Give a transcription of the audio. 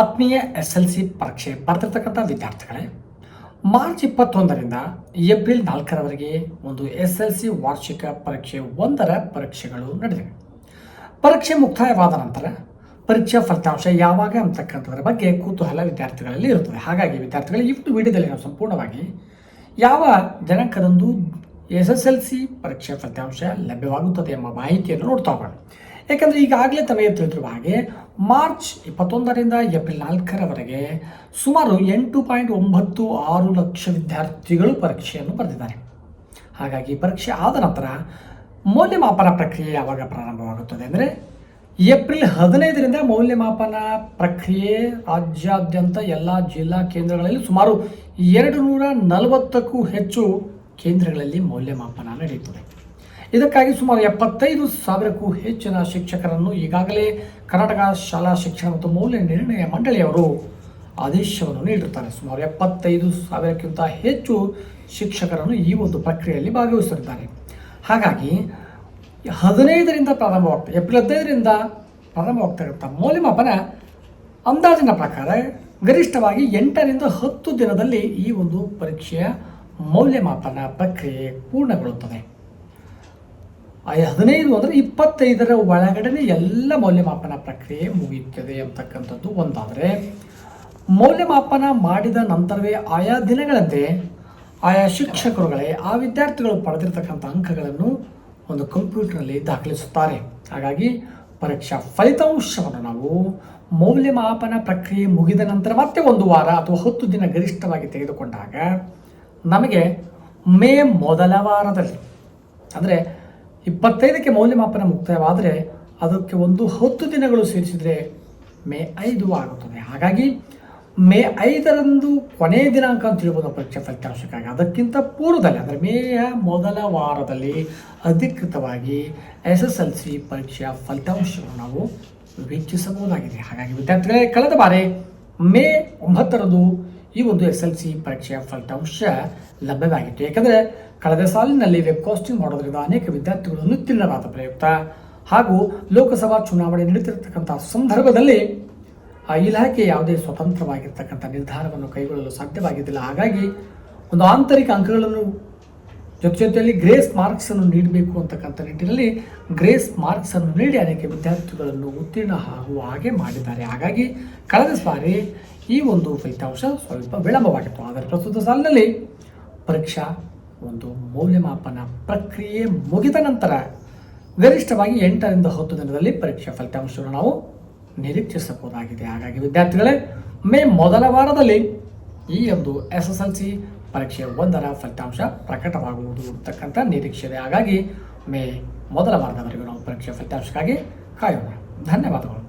ಆತ್ಮೀಯ SLC ಪರೀಕ್ಷೆ ಬರ್ತಿರ್ತಕ್ಕಂಥ ವಿದ್ಯಾರ್ಥಿಗಳೇ, ಮಾರ್ಚ್ 21ರಿಂದ ಏಪ್ರಿಲ್ 4ರವರೆಗೆ ಒಂದು SLC ವಾರ್ಷಿಕ ಪರೀಕ್ಷೆ 1ರ ಪರೀಕ್ಷೆಗಳು ನಡೆದಿವೆ. ಪರೀಕ್ಷೆ ಮುಕ್ತಾಯವಾದ ನಂತರ ಪರೀಕ್ಷಾ ಫಲಿತಾಂಶ ಯಾವಾಗ ಅಂತಕ್ಕಂಥದ್ರ ಬಗ್ಗೆ ಕುತೂಹಲ ವಿದ್ಯಾರ್ಥಿಗಳಲ್ಲಿ ಇರುತ್ತದೆ. ಹಾಗಾಗಿ ವಿದ್ಯಾರ್ಥಿಗಳು ಈ ವಿಡಿಯೋದಲ್ಲಿ ನಾವು ಸಂಪೂರ್ಣವಾಗಿ ಯಾವ ದಿನಾಂಕದಂದು SSLC ಪರೀಕ್ಷೆ ಫಲಿತಾಂಶ ಲಭ್ಯವಾಗುತ್ತದೆ ಎಂಬ ಮಾಹಿತಿಯನ್ನು ನೋಡ್ತಾ ಹೋಗೋಣ. ಯಾಕಂದರೆ ಈಗಾಗಲೇ ತಮಗೆ ತಿಳಿದಿರುವ ಹಾಗೆ ಮಾರ್ಚ್ 21ರಿಂದ ಏಪ್ರಿಲ್ 4ರವರೆಗೆ ಸುಮಾರು 8.96 ಲಕ್ಷ ವಿದ್ಯಾರ್ಥಿಗಳು ಪರೀಕ್ಷೆಯನ್ನು ಬರೆದಿದ್ದಾರೆ. ಹಾಗಾಗಿ ಪರೀಕ್ಷೆ ಆದ ನಂತರ ಮೌಲ್ಯಮಾಪನ ಪ್ರಕ್ರಿಯೆ ಯಾವಾಗ ಪ್ರಾರಂಭವಾಗುತ್ತದೆ ಅಂದರೆ ಏಪ್ರಿಲ್ 15ರಿಂದ ಮೌಲ್ಯಮಾಪನ ಪ್ರಕ್ರಿಯೆ ರಾಜ್ಯಾದ್ಯಂತ ಎಲ್ಲ ಜಿಲ್ಲಾ ಕೇಂದ್ರಗಳಲ್ಲಿ ಸುಮಾರು 240ಕ್ಕೂ ಹೆಚ್ಚು ಕೇಂದ್ರಗಳಲ್ಲಿ ಮೌಲ್ಯಮಾಪನ ನಡೆಯುತ್ತದೆ. ಇದಕ್ಕಾಗಿ ಸುಮಾರು 75,000ಕ್ಕೂ ಹೆಚ್ಚಿನ ಶಿಕ್ಷಕರನ್ನು ಈಗಾಗಲೇ ಕರ್ನಾಟಕ ಶಾಲಾ ಶಿಕ್ಷಣ ಮತ್ತು ಮೌಲ್ಯ ನಿರ್ಣಯ ಮಂಡಳಿಯವರು ಆದೇಶವನ್ನು ನೀಡಿರುತ್ತಾರೆ. ಸುಮಾರು 75,000ಕ್ಕಿಂತ ಹೆಚ್ಚು ಶಿಕ್ಷಕರನ್ನು ಈ ಒಂದು ಪ್ರಕ್ರಿಯೆಯಲ್ಲಿ ಭಾಗವಹಿಸಿರುತ್ತಾರೆ. ಹಾಗಾಗಿ 15ರಿಂದ ಪ್ರಾರಂಭವಾಗ್ತದೆ, ಏಪ್ರಿಲ್ 15ರಿಂದ ಪ್ರಾರಂಭವಾಗ್ತಕ್ಕಂಥ ಮೌಲ್ಯಮಾಪನ ಅಂದಾಜಿನ ಪ್ರಕಾರ ಗರಿಷ್ಠವಾಗಿ 8ರಿಂದ 10 ದಿನದಲ್ಲಿ ಈ ಒಂದು ಪರೀಕ್ಷೆಯ ಮೌಲ್ಯಮಾಪನ ಪ್ರಕ್ರಿಯೆ ಪೂರ್ಣಗೊಳ್ಳುತ್ತದೆ. 15 ಅಂದರೆ 25ರ ಒಳಗಡೆ ಎಲ್ಲ ಮೌಲ್ಯಮಾಪನ ಪ್ರಕ್ರಿಯೆ ಮುಗಿಯುತ್ತದೆ ಅಂತಕ್ಕಂಥದ್ದು ಒಂದಾದರೆ, ಮೌಲ್ಯಮಾಪನ ಮಾಡಿದ ನಂತರವೇ ಆಯಾ ದಿನಗಳಂತೆ ಆಯಾ ಶಿಕ್ಷಕರುಗಳೇ ಆ ವಿದ್ಯಾರ್ಥಿಗಳು ಪಡೆದಿರತಕ್ಕಂಥ ಅಂಕಗಳನ್ನು ಒಂದು ಕಂಪ್ಯೂಟರ್ನಲ್ಲಿ ದಾಖಲಿಸುತ್ತಾರೆ. ಹಾಗಾಗಿ ಪರೀಕ್ಷಾ ಫಲಿತಾಂಶವನ್ನು ನಾವು ಮೌಲ್ಯಮಾಪನ ಪ್ರಕ್ರಿಯೆ ಮುಗಿದ ನಂತರ ಮತ್ತೆ 1 ವಾರ ಅಥವಾ 10 ದಿನ ಗರಿಷ್ಠವಾಗಿ ತೆಗೆದುಕೊಂಡಾಗ ನಮಗೆ ಮೇ ಮೊದಲ ವಾರದಲ್ಲಿ ಅಂದರೆ 25ಕ್ಕೆ ಮೌಲ್ಯಮಾಪನ ಮುಕ್ತಾಯವಾದರೆ ಅದಕ್ಕೆ ಒಂದು 10 ದಿನಗಳು ಸೇರಿಸಿದರೆ ಮೇ 5 ಆಗುತ್ತದೆ. ಹಾಗಾಗಿ ಮೇ 5ರಂದು ಕೊನೆಯ ದಿನಾಂಕ ಅಂತ ಹೇಳ್ಬೋದು ಪರೀಕ್ಷೆ ಫಲಿತಾಂಶಕ್ಕಾಗಿ. ಅದಕ್ಕಿಂತ ಪೂರ್ವದಲ್ಲಿ ಅಂದರೆ ಮೇಯ ಮೊದಲ ವಾರದಲ್ಲಿ ಅಧಿಕೃತವಾಗಿ SSLC ಪರೀಕ್ಷೆಯ ಫಲಿತಾಂಶವನ್ನು ನಾವು ವೀಕ್ಷಿಸಬಹುದಾಗಿದೆ. ಹಾಗಾಗಿ ವಿದ್ಯಾರ್ಥಿಗಳೇ, ಕಳೆದ ಬಾರಿ ಮೇ 9ರಂದು ಈ ಒಂದು SLC ಪರೀಕ್ಷೆಯ ಫಲಿತಾಂಶ ಲಭ್ಯವಾಗಿತ್ತು. ಏಕೆಂದರೆ ಕಳೆದ ಸಾಲಿನಲ್ಲಿ ವೆಬ್ ಕಾಸ್ಟಿಂಗ್ ಮಾಡೋದ್ರಿಂದ ಅನೇಕ ವಿದ್ಯಾರ್ಥಿಗಳು ಅನುತ್ತೀರ್ಣರಾದ ಪ್ರಯುಕ್ತ ಹಾಗೂ ಲೋಕಸಭಾ ಚುನಾವಣೆ ನಡೀತಿರ್ತಕ್ಕಂಥ ಸಂದರ್ಭದಲ್ಲಿ ಆ ಇಲಾಖೆ ಯಾವುದೇ ಸ್ವತಂತ್ರವಾಗಿರ್ತಕ್ಕಂಥ ನಿರ್ಧಾರವನ್ನು ಕೈಗೊಳ್ಳಲು ಸಾಧ್ಯವಾಗಿದ್ದಿಲ್ಲ. ಹಾಗಾಗಿ ಒಂದು ಆಂತರಿಕ ಅಂಕಗಳನ್ನು ಜೊತೆಯಲ್ಲಿ ಗ್ರೇಸ್ ಮಾರ್ಕ್ಸನ್ನು ನೀಡಬೇಕು ಅಂತಕ್ಕಂಥ ನಿಟ್ಟಿನಲ್ಲಿ ಗ್ರೇಸ್ ಮಾರ್ಕ್ಸನ್ನು ನೀಡಿ ಅನೇಕ ವಿದ್ಯಾರ್ಥಿಗಳನ್ನು ಉತ್ತೀರ್ಣ ಆಗುವ ಹಾಗೆ ಮಾಡಿದ್ದಾರೆ. ಹಾಗಾಗಿ ಕಳೆದ ಬಾರಿ ಈ ಒಂದು ಫಲಿತಾಂಶ ಸ್ವಲ್ಪ ವಿಳಂಬವಾಗಿತ್ತು. ಆದರೆ ಪ್ರಸ್ತುತ ಸಾಲಿನಲ್ಲಿ ಪರೀಕ್ಷಾ ಒಂದು ಮೌಲ್ಯಮಾಪನ ಪ್ರಕ್ರಿಯೆ ಮುಗಿದ ನಂತರ ಗರಿಷ್ಠವಾಗಿ 8ರಿಂದ 10 ದಿನದಲ್ಲಿ ಪರೀಕ್ಷಾ ಫಲಿತಾಂಶವನ್ನು ನಾವು ನಿರೀಕ್ಷಿಸಬಹುದಾಗಿದೆ. ಹಾಗಾಗಿ ವಿದ್ಯಾರ್ಥಿಗಳೇ, ಮೇ ಮೊದಲ ವಾರದಲ್ಲಿ ಈ ಒಂದು SSLC ಪರೀಕ್ಷೆ 1ರ ಫಲಿತಾಂಶ ಪ್ರಕಟವಾಗುವುದು ಅಂತಕ್ಕಂಥ ನಿರೀಕ್ಷೆ ಇದೆ. ಹಾಗಾಗಿ ಮೇ ಮೊದಲ ವಾರದವರೆಗೂ ನಾವು ಪರೀಕ್ಷೆ ಫಲಿತಾಂಶಕ್ಕಾಗಿ ಕಾಯೋಣ. ಧನ್ಯವಾದಗಳು.